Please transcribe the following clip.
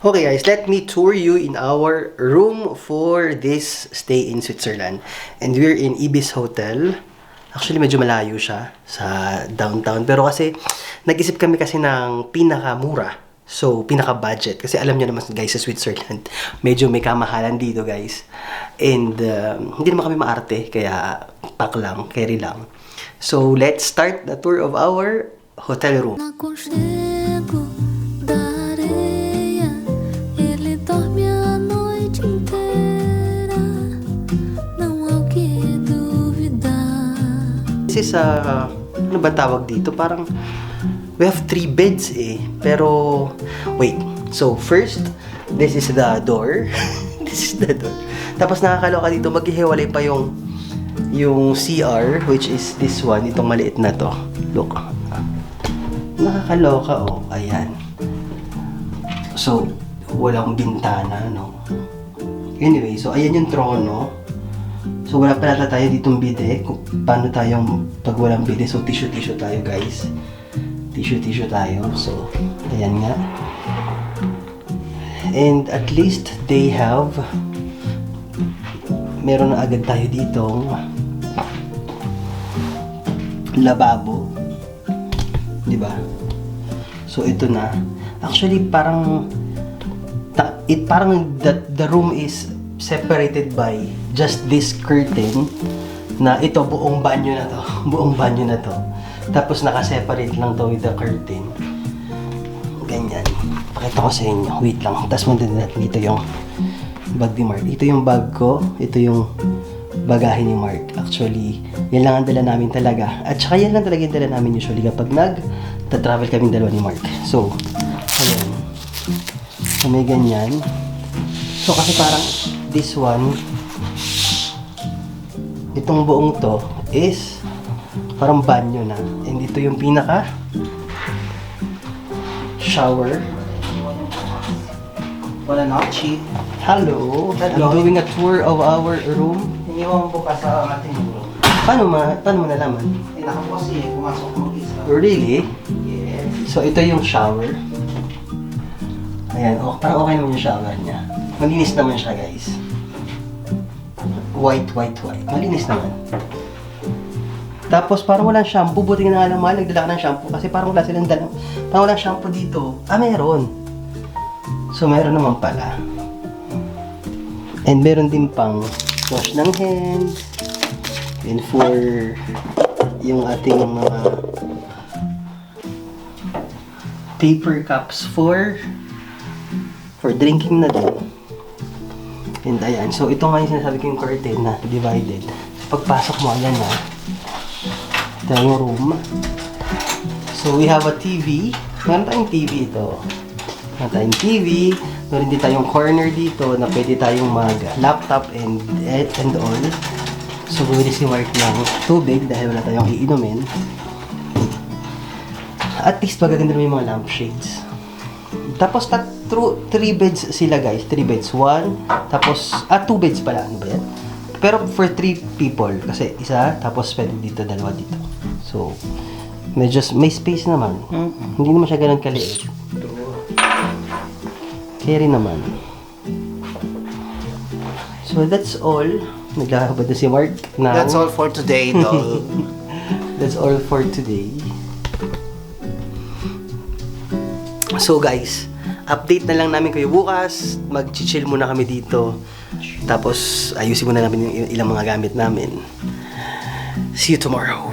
Okay guys, let me tour you in our room for this stay in Switzerland. And we're in Ibis Hotel. Actually, medyo malayo siya sa downtown. Pero kasi, nag-isip kami kasi ng pinakamura. So, pinaka-budget. Kasi alam niyo naman guys, sa Switzerland, medyo may kamahalan dito guys. And, hindi naman kami maarte. Kaya, pack lang, carry lang. So, let's start the tour of our hotel room. This is ano ba tawag dito? Parang we have 3 beds eh. Pero wait. So first, this is the door. This is the door. Tapos nakakaloka dito, maghihiwalay pa yung CR, which is this one, itong maliit na to. Look. Nakakaloka oh. Ayan. So walang bintana, no. Anyway, so ayan yung trono. So, wala pala tayo ditong bide. Kung paano tayong pag walang bide. So, tissue tayo, guys. Tissue tayo. So, ayan nga. And at least, they have meron na agad tayo ditong lababo. Diba? So, ito na. Actually, parang the room is separated by just this curtain na ito buong banyo na to. Buong banyo na to. Tapos naka-separate lang to with the curtain. Ganyan. Pakita ko sa inyo. Wait lang. Tapos mandun dito yung bag ni Mark. Ito yung bag ko. Ito yung bagahe ni Mark. Actually, yan lang ang dala namin talaga. At saka yan lang talaga yung dala namin usually kapag nag-travel kaming dalawa ni Mark. So, ayan. So, may ganyan. So, kasi parang this one, itong buong to is parang banyo na. And ito yung pinaka shower. Wala na, Chi. Hello. I'm doing a tour of our room. Iniwan po ka sa ating room. Paano mo nalaman? Eh, nakapost eh. Pumasok mo isa. Really? Yes. So, ito yung shower. Ayan, oh, parang okay naman yung shower niya. Malinis naman siya, guys. White. Malinis naman. Tapos, parang walang shampoo. Buti nga lang mahal, nagdala ka ng shampoo. Kasi parang wala silang dalang. Parang walang shampoo dito. Ah, meron. So, meron naman pala. And meron din pang wash ng hands. And for yung ating mga paper cups for drinking na din. And ayan, so ito nga yung sinasabi ko yung curtain na divided. So, pagpasok mo, ayan na. Ito yung room. So we have a TV. Meron tayong TV ito. Meron tayong TV. Meron din tayong corner dito na pwede tayong mag-laptop and all. So bumili si Mark ng tubig dahil wala tayong iinumin. At least magaganda naman yung mga lampshades. Tapos 3 beds sila guys, 3 beds, 1, tapos 2 beds pala, ano ba yan? Pero for 3 people, kasi isa, tapos pwede dito, dalawa dito. So, medyo may space naman. Hindi naman siya ganun kaliit. Carry naman. So, that's all. Naglalakabad na si Mark na. That's all for today, doll. That's all for today. So guys, update na lang namin kayo bukas. Mag-chill muna kami dito. Tapos ayusin muna namin yung ilang mga gamit namin. See you tomorrow.